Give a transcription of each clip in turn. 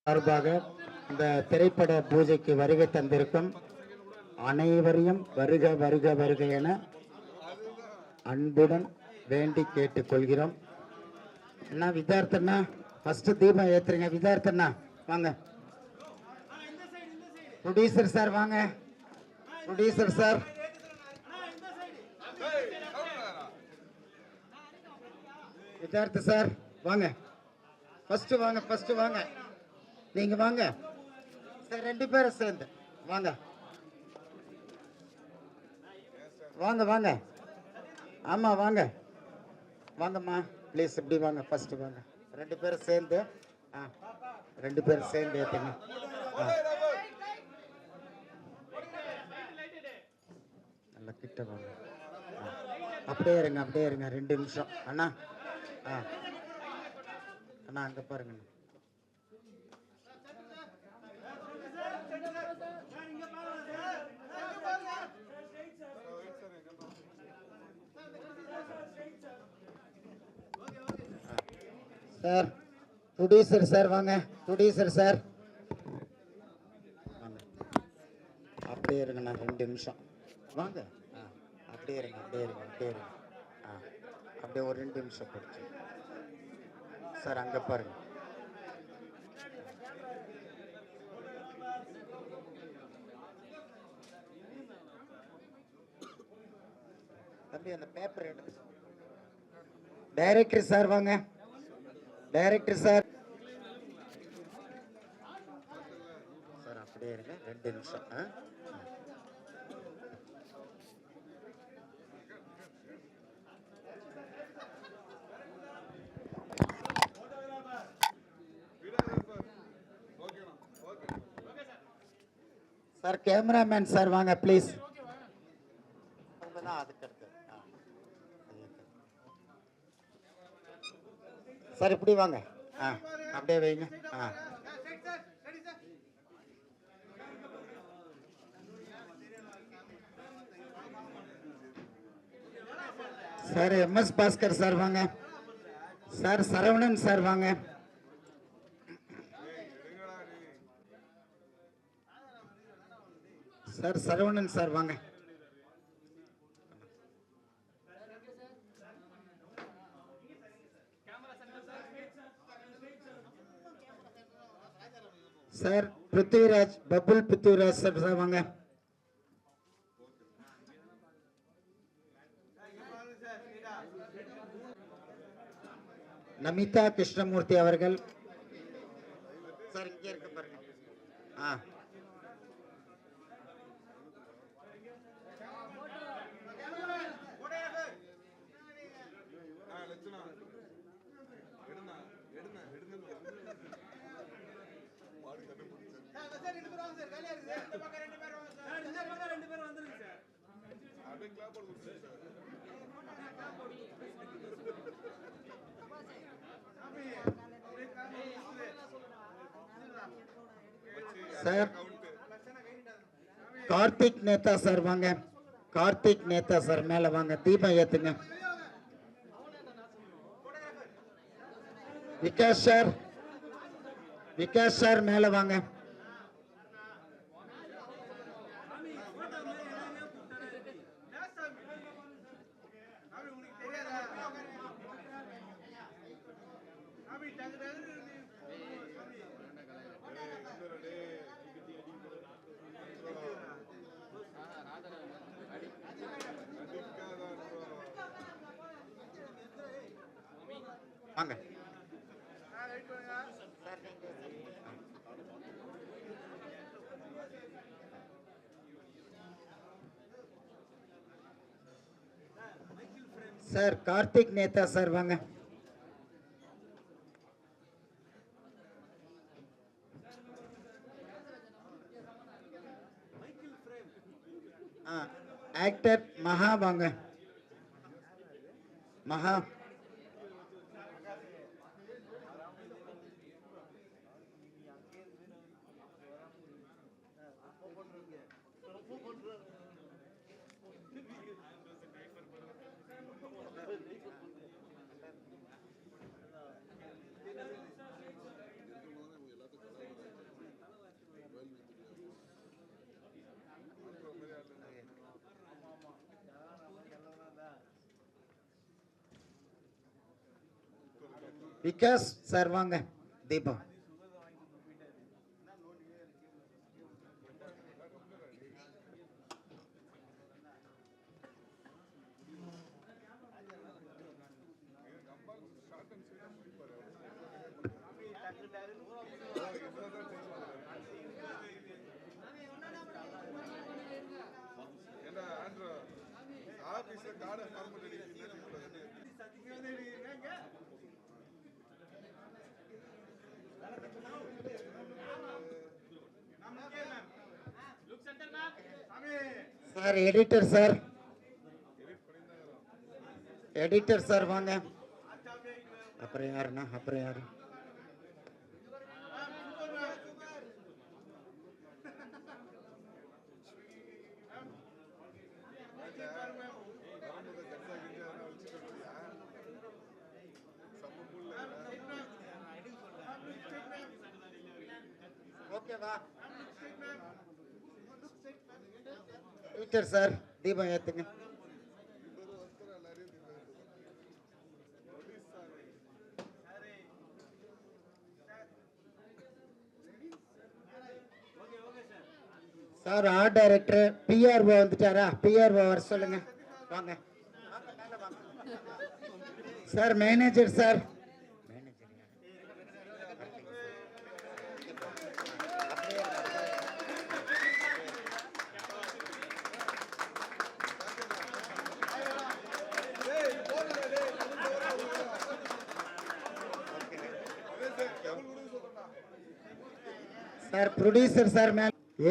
சார்பாக இந்த திரைப்பட பூஜைக்கு வருகை தந்திருக்கும் அனைவரையும் வருக வருக வருக என அன்புடன் வேண்டி கேட்டுக் கொள்கிறோம். அண்ணா வித்தார்த்தண்ணா ஃபர்ஸ்ட் தீபம் ஏத்துறீங்க. வித்தார்த்தண்ணா வாங்க. ப்ரொடியூசர் சார் வாங்க. ப்ரொடியூசர் சார் வித்தார்த்த சார் வாங்க. ஃபர்ஸ்ட் வாங்க. ஃபர்ஸ்ட் வாங்க. நீங்க வாங்க சார். ரெண்டு பேரும் சேர்ந்து வாங்க. வாங்க வாங்க. ஆமா வாங்க. வாங்கம்மா ப்ளீஸ் இப்படி வாங்க. ஃபர்ஸ்ட் வாங்க. ரெண்டு பேரும் சேர்ந்து ரெண்டு பேரும் சேர்ந்து ஏற்றுங்க. நல்லா கிட்ட வாங்க. அப்படியே இருங்க. அப்படியே இருங்க. 2 நிமிஷம் அண்ணா. அண்ணா அங்க பாருங்க. சார் ப்ரொடியூசர் சார் வாங்க. ப்ரொடியூசர் சார் வாங்க. அப்படியே இருங்கண்ணா 2 நிமிஷம் வாங்க. அப்படியே இருங்க. அப்படியே இருங்க. அப்படியே இருங்க. அப்படியே ஒரு 2 நிமிஷம் போச்சு சார். அங்கே பாருங்க. தம்பி அந்த பேப்பர் எடுத்து. டைரக்டர் சார் வாங்க. டைரக்டர் சார் சார் அப்படியே இருங்க. 2 நிமிஷம். சார் கேமராமேன் சார் வாங்க ப்ளீஸ். அவங்க தான் அதுக்கு அடுத்து சார் இப்படி வாங்க. அப்படியே வைங்க. சார் எம்எஸ் பாஸ்கர் சார் வாங்க. சார் சரவணன் சார் வாங்க. சார் சரவணன் சார் வாங்க. சார் பிருத்திவிராஜ் பபுல் பிருத்திவிராஜ் சார் வாங்க. நமிதா கிருஷ்ணமூர்த்தி அவர்கள் சார் இங்கே இருக்க பாருங்க. சார் கார்த்திக் நேதா சார் வாங்க. கார்த்திக் நேதா சார் மேல வாங்க. தீபம் ஏத்துங்க. விகாஷ் சார். விகாஷ் சார் மேல வாங்க. வாங்க. சார் கார்த்திக் நேதா சார் வாங்க. ஆக்டர் மகா வாங்க. மகா விகாஸ் சார் வாங்க. தீபம். Sir editor sir, editor sir வாங்க. அப்புறம் யாருண்ணா? அப்புறம் யாரு? ஓகேவா? எடிட்டர் சார் தீபம் ஏத்துங்க. சார் ஆர்ட் டைரக்டர் பிஆர்ஓ வந்துட்டாரா? பிஆர்ஓ வர சொல்லுங்க. வாங்க sir. Manager sir. Sir producer sir.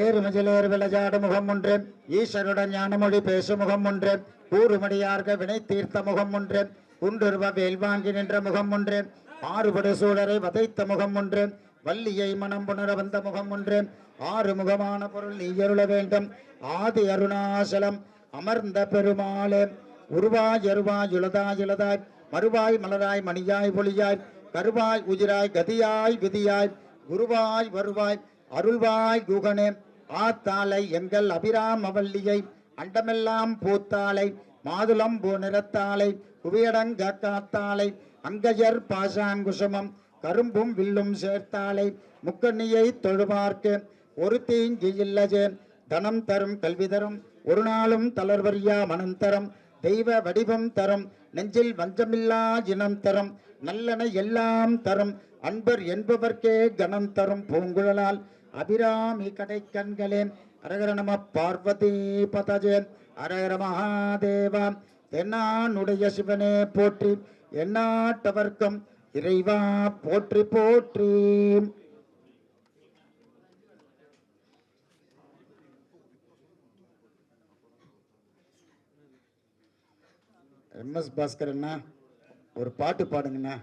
ஏறு மஜிலேறு விளையாடு முகம் ஒன்று, ஈஸ்வருடன் ஞானமொழி பேசும் முகம் ஒன்று, கூறுமடியார்க வினை தீர்த்த முகம் ஒன்று, குன்றுருவ வேல் வாங்கி நின்ற முகம் ஒன்று, ஆறுபடு சூழரை வதைத்த முகம் ஒன்று, வள்ளியை மனம் புணர வந்த முகம் ஒன்று, ஆறு முகமான பொருள் நீ அருள வேண்டும், ஆதி அருணாசலம் அமர்ந்த பெருமாளே, உருவாய் எருவாய் இளதாய் இளதாய், மறுவாய் மலராய் மணியாய் ஒளியாய், கருவாய் உயிராய் கதியாய் விதியாய், குருவாய் வருவாய் அருள்வாய் குகனே, ஆத்தாலை எங்கள் அபிராம் அவல்லியை, அண்டமெல்லாம் பூத்தாலை மாதுளம் பூ நிறத்தாலை, குவியடங்க காத்தாலை, அங்கஜர் பாசாங்குசமம் கரும்பும் வில்லும் சேர்த்தாலை, முக்கண்ணியை தொழுவார்க்கு ஒரு தீங்கி இல்லஜே, தனம் தரும் கல்வி தரும் ஒரு நாளும் தளர்வரியா மனம் தரும், தெய்வ வடிவம் தரும் நெஞ்சில் வஞ்சமில்லா இனம் தரும், நல்லன எல்லாம் தரும் அன்பர் என்பவர்க்கே கணம் தரும் பூங்குழலால் அபிராமி கடை கண்களே. அரகர நம பார்வதி பதஜே, அரகர மகாதேவா. தென்னானுடைய சிவனே போற்றி, எந்நாட்டவர்க்கும் இறைவா போற்றி போற்றி. எம்எஸ் பாஸ்கர் அண்ணா ஒரு பாட்டு பாடுங்கண்ணா.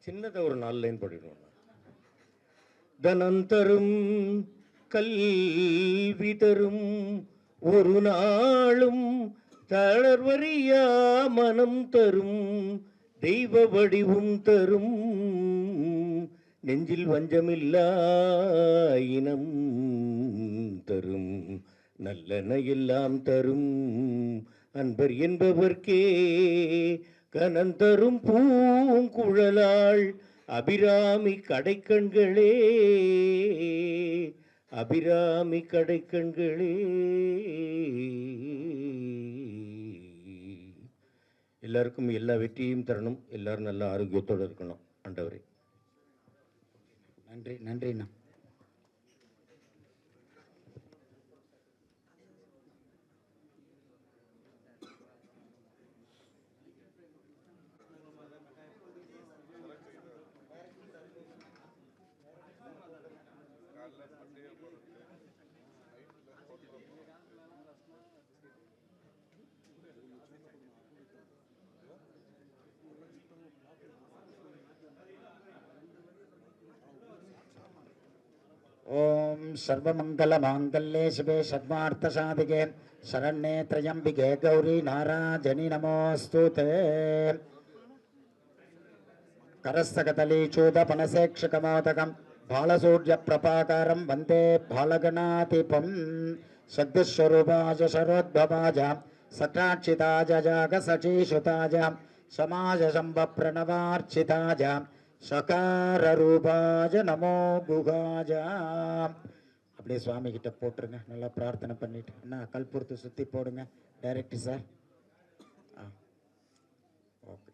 சின்னதை ஒரு 4 லைன் படிக்கணும். தனம் தரும் கல்வி தரும் ஒரு நாளும் தளர்வரியா மனம் தரும், தெய்வ வடிவும் தரும் நெஞ்சில் வஞ்சமில்லா இனம் தரும், நல்லன எல்லாம் தரும் அன்பர் என்பவர்க்கே கனந்தரும் பூங்குழலாள் அபிராமி கடைக்கண்களே, அபிராமி கடைக்கண்களே. எல்லாருக்கும் எல்லா வெற்றியும் தரணும், எல்லாரும் நல்ல ஆரோக்கியத்தோடு இருக்கணும் ஆண்டவரே. நன்றி நன்றிண்ணா. ஓம் சர்வமங்கல மாங்கல்யே சிவே சர்வார்த்த சாதிகே சரண்யே த்ரயம்பிகே கௌரி நாராஜனி நமோஸ்துதே. करस्तकतलीचूतपनसेक्षकमोदकं बालसूर्यप्रभाकारं वन्दे बालगणाधिपं शक्तिस्वरूपाज शरोद्भवाज सटाक्षिताज जागसचीसुताज समाजसम्भप्रणवार्चिताज சகாரரூபாஜ நமோ குகாஜ. அப்படியே சுவாமி கிட்ட போட்டுருங்க, நல்லா பிரார்த்தனை பண்ணிட்டு. அண்ணா கல்புரத்தை சுற்றி போடுங்க டைரக்டர் சார். ஓகே.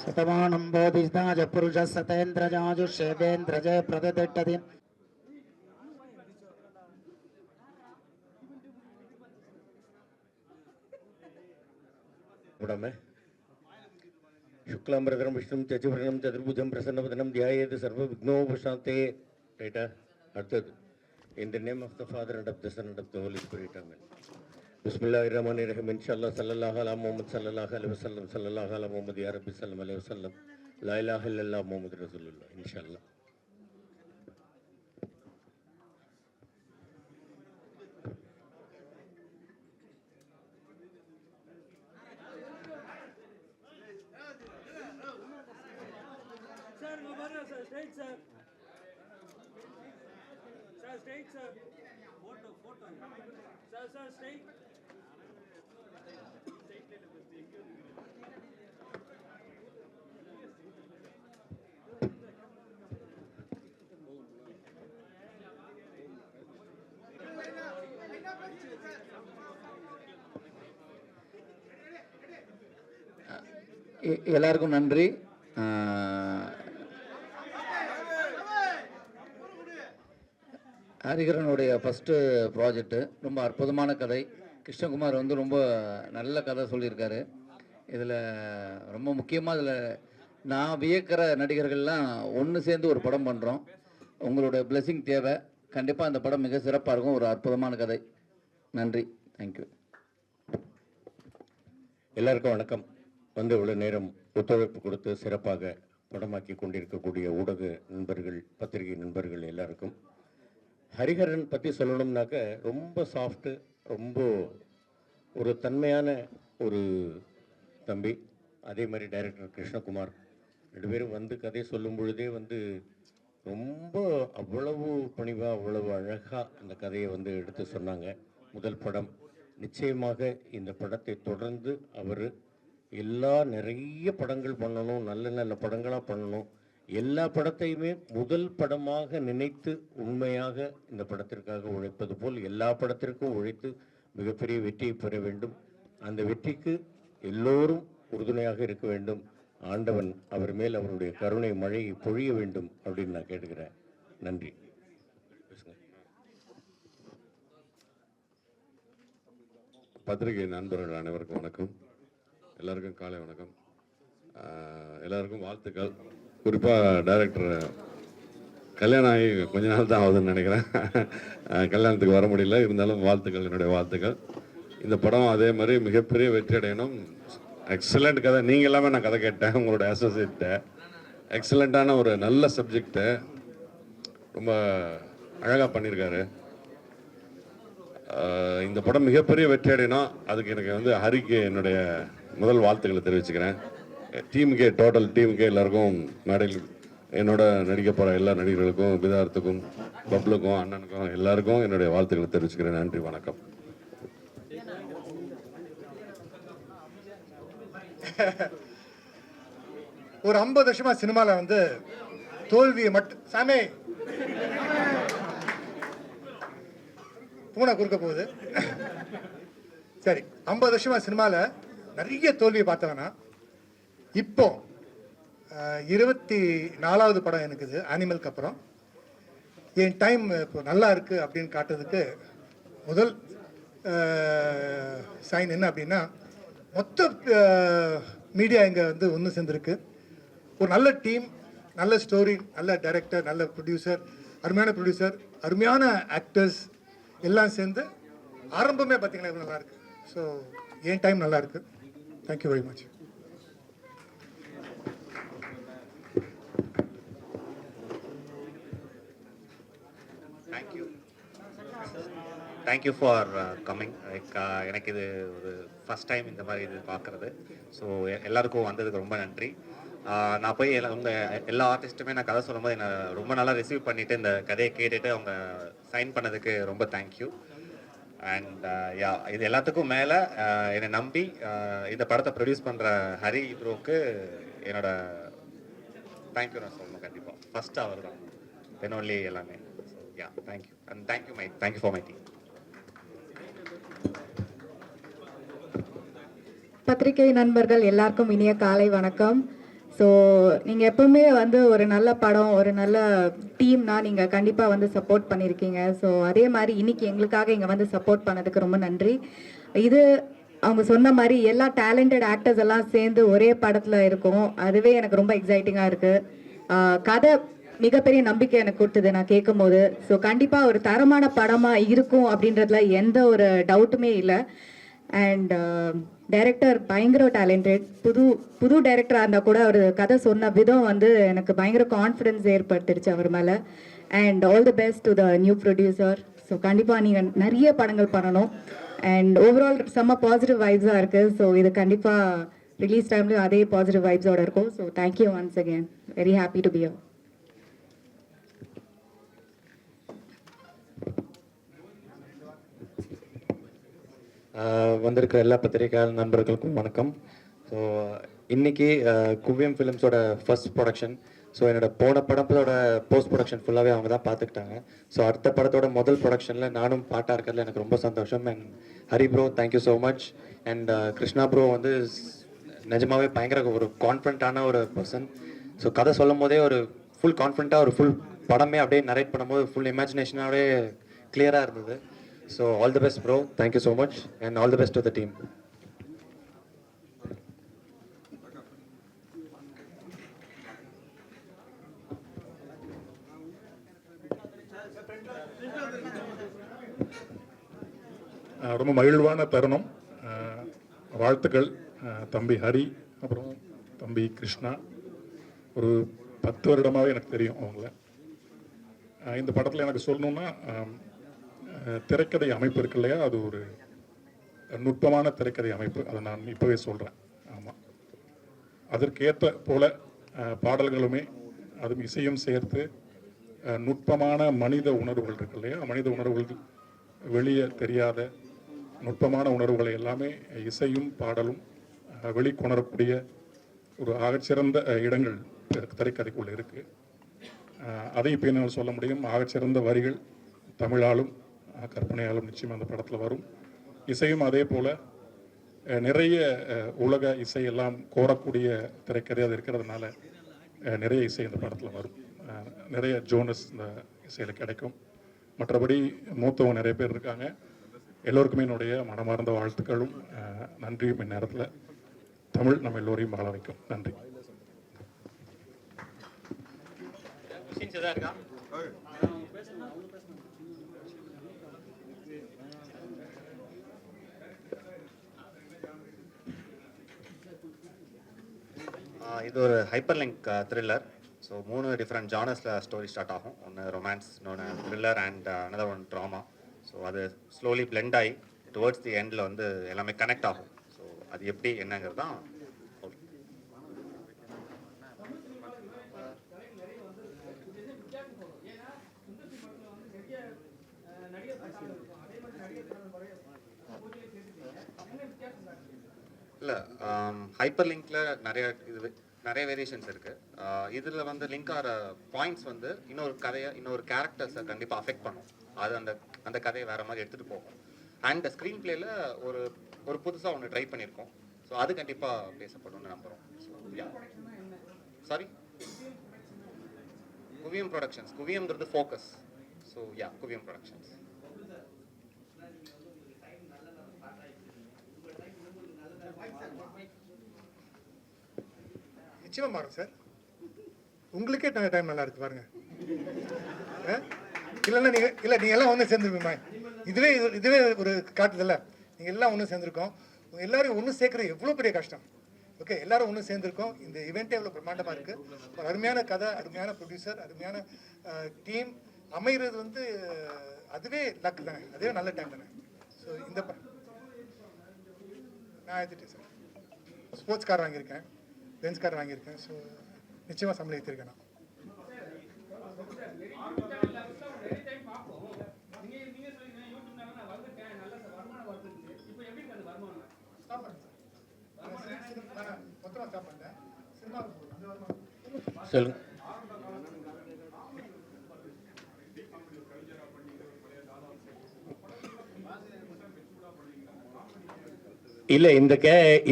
शतमानं बोधिताज पुरुषः सतेन्द्रजाजु शेवेन्द्रजय प्रदतिष्ठति. शुक्लांबरधरं विष्णुं चतुर्भुजं चतुर्भुजं प्रसन्नवदनं ध्यायेत् सर्वविघ्नोपशान्ते. Right, அடுத்தது. In the name of the Father and of the Son and of the Holy Spirit, Amen. பிஸ்மில்லாஹிர்ரஹ்மானிர்ரஹீம். இன்ஷாஅல்லாஹ் ஸல்லல்லாஹு அலா முஹம்மது ஸல்லல்லாஹு அலைஹி வஸல்லம் ஸல்லல்லாஹு அலா முஹம்மது யா ரப்பி ஸல்லல்லாஹு அலைஹி வஸல்லம் லா இலாஹ இல்லல்லாஹ் முஹம்மது ரசூலுல்லாஹ். இன்ஷாஅல்லாஹ். Sir, no matter, sir. Straight, sir. Sir, straight, sir. Photo. Sir, straight. எல்லாருக்கும் நன்றி. ஹரிஹரனுடைய ஃபஸ்ட்டு ப்ராஜெக்ட்டு ரொம்ப அற்புதமான கதை. கிருஷ்ணகுமார் வந்து ரொம்ப நல்ல கதை சொல்லியிருக்காரு. இதில் ரொம்ப முக்கியமாக இதில் நான் வியக்கிற நடிகர்கள்லாம் ஒன்று சேர்ந்து ஒரு படம் பண்ணுறோம். உங்களுடைய பிளெஸிங் தேவை. கண்டிப்பாக அந்த படம் மிக சிறப்பாக இருக்கும். ஒரு அற்புதமான கதை. நன்றி. தேங்க்யூ. எல்லாருக்கும் வணக்கம். வந்து இவ்வளோ நேரம் ஒத்துழைப்பு கொடுத்து சிறப்பாக படமாக்கி கொண்டிருக்கக்கூடிய ஊடக நண்பர்கள், பத்திரிகை நண்பர்கள் எல்லாருக்கும். ஹரிஹரன் பற்றி சொல்லணும்னாக்க ரொம்ப சாஃப்ட்டு, ரொம்ப ஒரு தன்மையான ஒரு தம்பி. அதே மாதிரி டைரக்டர் கிருஷ்ணகுமார் 2 பேரும் வந்து கதை சொல்லும் பொழுதே வந்து ரொம்ப அவ்வளவு பணிவாக, அவ்வளவு அழகாக அந்த கதையை வந்து எடுத்து சொன்னாங்க. முதல் படம். நிச்சயமாக இந்த படத்தை தொடர்ந்து அவர் நிறைய படங்கள் பண்ணணும், நல்ல நல்ல படங்களாக பண்ணணும். எல்லா படத்தையுமே முதல் படமாக நினைத்து உண்மையாக இந்த படத்திற்காக உழைப்பது போல் எல்லா படத்திற்கும் உழைத்து மிகப்பெரிய வெற்றியை பெற வேண்டும். அந்த வெற்றிக்கு எல்லோரும் உறுதுணையாக இருக்க வேண்டும். ஆண்டவன் அவர் மேல் அவருடைய கருணை மழையை பொழிய வேண்டும் அப்படின்னு நான் கேட்டுக்கிறேன். நன்றி. பத்திரிகை நண்பர்கள் அனைவருக்கும் வணக்கம். எல்லாருக்கும் காலை வணக்கம். எல்லாருக்கும் வாழ்த்துக்கள். குறிப்பாக டைரக்டர் கல்யாணம் ஆகி கொஞ்ச நாள் தான் ஆகுதுன்னு நினைக்கிறேன். கல்யாணத்துக்கு வர முடியல, இருந்தாலும் வாழ்த்துக்கள், என்னுடைய வாழ்த்துக்கள். இந்த படம் அதே மாதிரி மிகப்பெரிய வெற்றி அடையணும். எக்ஸலண்ட் கதை. நீங்கள் எல்லாமே நான் கதை கேட்டேன், உங்களோட அசோசியேட்டை. எக்ஸலண்ட்டான ஒரு நல்ல சப்ஜெக்டை ரொம்ப அழகாக பண்ணியிருக்காரு. இந்த படம் மிகப்பெரிய வெற்றி அடையணும். அதுக்கு எனக்கு வந்து ஹரிக்கு என்னுடைய முதல் வாழ்த்துக்களை தெரிவிச்சுக்கிறேன். டீமுக்கே, டோட்டல் டீமுக்கே, எல்லாருக்கும், மேடையில் என்னோட நடிக்க போகிற எல்லா நடிகர்களுக்கும், விதார்த்துக்கும், பப்ளுக்கும், அண்ணனுக்கும் எல்லாருக்கும் என்னுடைய வாழ்த்துக்களை தெரிவிச்சுக்கிறேன். நன்றி, வணக்கம். ஒரு 50 வருஷமா சினிமாவில் வந்து தோல்வியை மட்டும் சாமி பூனை குறுக்க போகுது. சரி, 50 வருஷமா சினிமாவில் நிறைய தோல்வியை பார்த்தவனா இப்போ 24வது படம் எனக்கு இது அனிமலுக்கு அப்புறம் என் டைம் இப்போ நல்லா இருக்கு அப்படின்னு காட்டுறதுக்கு முதல் சைன் என்ன அப்படின்னா, மொத்த மீடியா இங்கே வந்து ஒன்று சேர்ந்துருக்கு. ஒரு நல்ல டீம், நல்ல ஸ்டோரி, நல்ல டைரக்டர், நல்ல ப்ரொடியூசர், அருமையான ஆக்டர்ஸ் எல்லாம் சேர்ந்து ஆரம்பமே பார்த்தீங்கன்னா இவ்வளோ நல்லா இருக்கு. ஸோ என் டைம் நல்லா இருக்கு. Thank you very much. Thank you for coming. எனக்கு இது ஒரு ஃபஸ்ட் டைம் இந்த மாதிரி இது பார்க்குறது. ஸோ எல்லாருக்கும் வந்ததுக்கு ரொம்ப நன்றி. நான் போய் எல்லா ஆர்டிஸ்ட்டுமே நான் கதை சொல்லும்போது என்னை ரொம்ப நல்லா ரிசீவ் பண்ணிவிட்டு இந்த கதையை கேட்டுட்டு அவங்க சைன் பண்ணதுக்கு ரொம்ப தேங்க்யூ. அண்ட் யா, இது எல்லாத்துக்கும் மேலே என்னை நம்பி இந்த படத்தை ப்ரொடியூஸ் பண்ணுற ஹரி ப்ரோக்கு என்னோட தேங்க்யூ நான் சொல்லணும். கண்டிப்பாக ஃபஸ்ட்டு அவர் தான், தென் ஒன்லி எல்லாமே. So yeah, thank you. And thank you for my team. பத்திரிகை நண்பர்கள் எல்லாருக்கும் இனிய காலை வணக்கம். ஸோ நீங்கள் எப்பவுமே வந்து ஒரு நல்ல படம், ஒரு நல்ல டீம்னா நீங்கள் கண்டிப்பாக வந்து சப்போர்ட் பண்ணியிருக்கீங்க. ஸோ அதே மாதிரி இன்னைக்கு எங்களுக்காக இங்கே வந்து சப்போர்ட் பண்ணதுக்கு ரொம்ப நன்றி. இது அவங்க சொன்ன மாதிரி எல்லா டேலண்டட் ஆக்டர்ஸ் எல்லாம் சேர்ந்து ஒரே படத்தில் இருக்கும். அதுவே எனக்கு ரொம்ப எக்ஸைட்டிங்காக இருக்குது. கதை மிகப்பெரிய நம்பிக்கை எனக்கு கொடுத்தது நான் கேட்கும் போது. ஸோ கண்டிப்பாக ஒரு தரமான படமாக இருக்கும் அப்படின்றதுல எந்த ஒரு டவுட்டுமே இல்லை. அண்ட் டைரக்டர் பயங்கர டேலண்டட். புது டைரக்டராக இருந்தால் கூட அவர் கதை சொன்ன விதம் வந்து எனக்கு பயங்கர கான்ஃபிடென்ஸ் ஏற்படுத்திடுச்சு அவர் மேலே. And all the best to the new producer. So கண்டிப்பாக நீங்கள் நிறைய படங்கள் பண்ணணும். அண்ட் ஓவரால் செம்ம பாசிட்டிவ் வைப்ஸாக இருக்குது. ஸோ இது கண்டிப்பாக ரிலீஸ் டைம்லேயும் அதே பாசிட்டிவ் வைப்ஸோடு இருக்கும். So thank you once again. Very happy to be here. வந்திருக்கிற எல்லா பத்திரிகையாளர் நண்பர்களுக்கும் வணக்கம். ஸோ இன்றைக்கி குவியம் ஃபிலிம்ஸோட ஃபர்ஸ்ட் ப்ரொடக்ஷன். ஸோ என்னோட போன படத்தோட போஸ்ட் ப்ரொடக்ஷன் ஃபுல்லாகவே அவங்க தான் பார்த்துக்கிட்டாங்க. ஸோ அடுத்த படத்தோட முதல் ப்ரொடக்ஷனில் நானும் பாட்டாக இருக்கிறதுல எனக்கு ரொம்ப சந்தோஷம். And Hari bro thank you so much. And Krishna bro வந்து நிஜமாகவே பயங்கர ஒரு கான்ஃபிடண்ட்டான ஒரு பர்சன். ஸோ கதை சொல்லும் போதே ஒரு ஃபுல் கான்ஃபிடண்ட்டாக ஒரு ஃபுல் படமே அப்படியே நரேட் பண்ணும்போது ஃபுல் இமேஜினேஷனாகவே கிளியராக இருந்தது. So all the best bro, thank you so much and all the best to the team. ரொம்ப மகிழ்வான தருணம். வாழ்த்துக்கள் தம்பி ஹரி, அப்புறம் தம்பி கிருஷ்ணா. ஒரு 10 வருடமாகவே எனக்கு தெரியும் அவங்கள. இந்த படத்தில் எனக்கு சொல்லணுன்னா திரைக்கதை அமைப்பு இருக்கு இல்லையா, அது ஒரு நுட்பமான திரைக்கதை அமைப்பு. அதை நான் இப்போவே சொல்கிறேன். ஆமாம், அதற்கேற்ற போல பாடல்களுமே அதுவும் இசையும் சேர்த்து நுட்பமான மனித உணர்வுகள் இருக்கு இல்லையா, மனித உணர்வுகள் வெளியே தெரியாத நுட்பமான உணர்வுகளை எல்லாமே இசையும் பாடலும் வெளிக்கொணரக்கூடிய ஒரு ஆகச்சிறந்த இடங்கள் திரைக்கதைக்குள்ளே இருக்குது. அதை இப்போ என்னால் சொல்ல முடியும். ஆகச்சிறந்த வரிகள் தமிழாலும் கற்பனையாலும் நிச்சயம் அந்த படத்தில் வரும். இசையும் அதே போல் நிறைய உலக இசையெல்லாம் கோரக்கூடிய திரைக்கதை அது இருக்கிறதுனால நிறைய இசை இந்த படத்தில் வரும். நிறைய ஜோனஸ் இந்த இசையில் கிடைக்கும். மற்றபடி மூத்தவங்க நிறைய பேர் இருக்காங்க. எல்லோருக்குமே என்னுடைய மனமார்ந்த வாழ்த்துக்களும் நன்றியும். இந்நேரத்தில் தமிழ் நம்ம எல்லோரையும் வாழ வைக்கும். நன்றி. இது ஒரு hyperlink thriller. So 3 different ஜானர்ஸில் ஸ்டோரி ஸ்டார்ட் ஆகும். ஒன்று ரொமான்ஸ், இன்னொன்று thriller and another one drama. So அது ஸ்லோலி பிளெண்ட் ஆகி டுவர்ட்ஸ் தி எண்டில் வந்து எல்லாமே கனெக்ட் ஆகும். ஸோ அது எப்படி என்னங்கிறது தான். இல்லை, ஹைப்பர் லிங்க்ல நிறைய வேரியேஷன்ஸ் இருக்குது. இதில் வந்து லிங்க் ஆகிற பாயிண்ட்ஸ் வந்து இன்னொரு கேரக்டர்ஸை கண்டிப்பாக அஃபெக்ட் பண்ணும். அது அந்த கதையை வேறு மாதிரி எடுத்துகிட்டு போகும். அண்ட் ஸ்க்ரீன் பிளேயில் ஒரு புதுசாக ஒன்று ட்ரை பண்ணியிருக்கோம். ஸோ அது கண்டிப்பாக பேசப்படும்னு நம்புகிறோம். சாரி, குவியம் ப்ரொடக்ஷன்ஸ். குவியம்ங்கிறது ஃபோக்கஸ். ஸோ குவியம் ப்ரொடக்ஷன்ஸ். நிச்சயமாக மாறும் சார். உங்களுக்கே டைம் நல்லா இருக்கு பாருங்க. இல்லைன்னா நீங்கள் எல்லாம் ஒன்று சேர்ந்துருப்பீங்க. இதுவே ஒரு காட்டுதில்ல. நீங்கள் எல்லாம் ஒன்று சேர்ந்துருக்கோம். எல்லாரும் ஒன்று சேர்க்குறது எவ்வளோ பெரிய கஷ்டம். ஓகே, எல்லாரும் ஒன்று சேர்ந்துருக்கோம். இந்த ஈவெண்ட்டே எவ்வளோ பிரம்மாண்டமாக இருக்குது. ஒரு அருமையான கதை, அருமையான ப்ரொடியூசர், அருமையான டீம் அமைகிறது வந்து அதுவே லக் தானே, அதுவே நல்ல டைம் தானே. ஸோ நான் எடுத்துட்டேன் சார். ஸ்போர்ட்ஸ் கார் வாங்கியிருக்கேன், பென்ஸ் கார் வாங்கியிருக்கேன். ஸோ நிச்சயமாக சம்பளம் ஏற்றிருக்கேன் நான். சொல்லுங்க. இல்லை,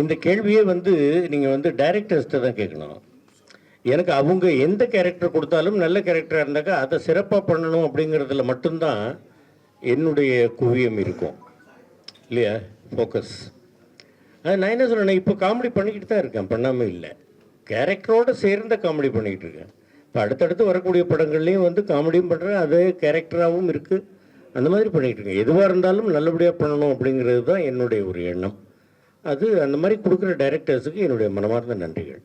இந்த கேள்வியே வந்து நீங்கள் வந்து டைரக்டர்ஸ்ட்டை தான் கேட்கணும். எனக்கு அவங்க எந்த கேரக்டர் கொடுத்தாலும் நல்ல கேரக்டராக இருந்தாக்கா அதை சிறப்பாக பண்ணணும் அப்படிங்கிறதுல மட்டும்தான் என்னுடைய குவியம் இருக்கும் இல்லையா, ஃபோக்கஸ். நான் என்ன சொல்கிறேன்னா, இப்போ காமெடி பண்ணிக்கிட்டு தான் இருக்கேன், பண்ணாமல் இல்லை. கேரக்டரோடு சேர்ந்த காமெடி பண்ணிக்கிட்டு இருக்கேன். இப்போ அடுத்தடுத்து வரக்கூடிய படங்கள்லேயும் வந்து காமெடியும் பண்ணுறேன், அதே கேரக்டராகவும் இருக்குது. அந்த மாதிரி பண்ணிகிட்டு இருக்கேன். எதுவாக இருந்தாலும் நல்லபடியாக பண்ணணும் அப்படிங்கிறது தான் என்னுடைய ஒரு எண்ணம். அது அந்த மாதிரி கொடுக்குற டைரக்டர்ஸுக்கு என்னுடைய மனமார்ந்த நன்றிகள்.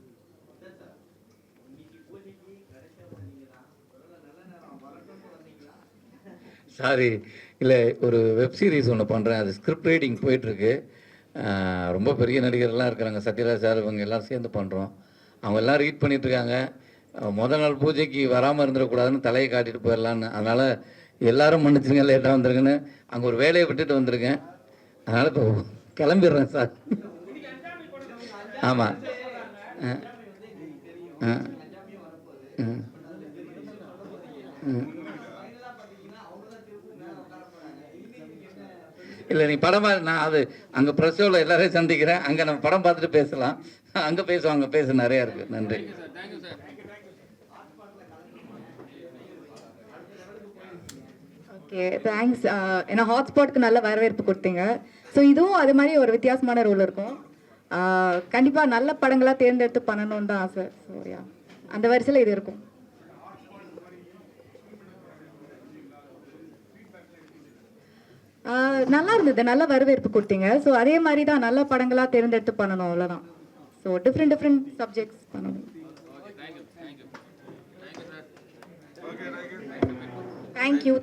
சாரி, இல்லை, ஒரு வெப் சீரிஸ் ஒன்று பண்ணுறேன். அது ஸ்கிரிப்ட் ரைட்டிங் போயிட்டுருக்கு. ரொம்ப பெரிய நடிகர்லாம் இருக்கிறாங்க, சத்யராஜ் சார், இவங்க எல்லோரும் சேர்ந்து பண்ணுறோம். அவங்க எல்லாம் ரீட் பண்ணிகிட்ருக்காங்க. முதல் நாள் பூஜைக்கு வராமல் இருந்துடக்கூடாதுன்னு தலையை காட்டிட்டு போயிடலான்னு. அதனால் எல்லாரும் மன்னிச்சுங்க, லேட்டாக வந்துருங்கன்னு. அங்கே ஒரு வேலையை விட்டுட்டு வந்திருக்கேன். அதனால் இப்போ கிளம்பிடுறேன் சார். ஆமாம். இல்லை, நீ படமாக நான் அது அங்கே ப்ரெஸ்ஸோவில் எல்லாரையும் சந்திக்கிறேன். அங்கே நம்ம படம் பார்த்துட்டு பேசலாம். அங்கே பேசுவோம், அங்கே பேச நிறையா இருக்குது. நன்றி. Okay, thanks. ஏன்னா ஹாட்ஸ்பாட்க்கு நல்ல வரவேற்பு கொடுத்தீங்க. ஸோ இதுவும் அது மாதிரி ஒரு வித்தியாசமான ரோல் இருக்கும். கண்டிப்பாக நல்ல படங்களாக தேர்ந்தெடுத்து பண்ணணும்னு தான் ஆசை. ஸோ அந்த வரிசையில் இது இருக்கும். நல்லா இருந்தது, நல்ல வரவேற்பு கொடுத்தீங்க. ஸோ அதே மாதிரி தான் நல்ல படங்களாக தேர்ந்தெடுத்து பண்ணணும், அவ்வளோதான். ஸோ டிஃப்ரெண்ட் சப்ஜெக்ட்ஸ் பண்ணணும். தேங்க்யூ.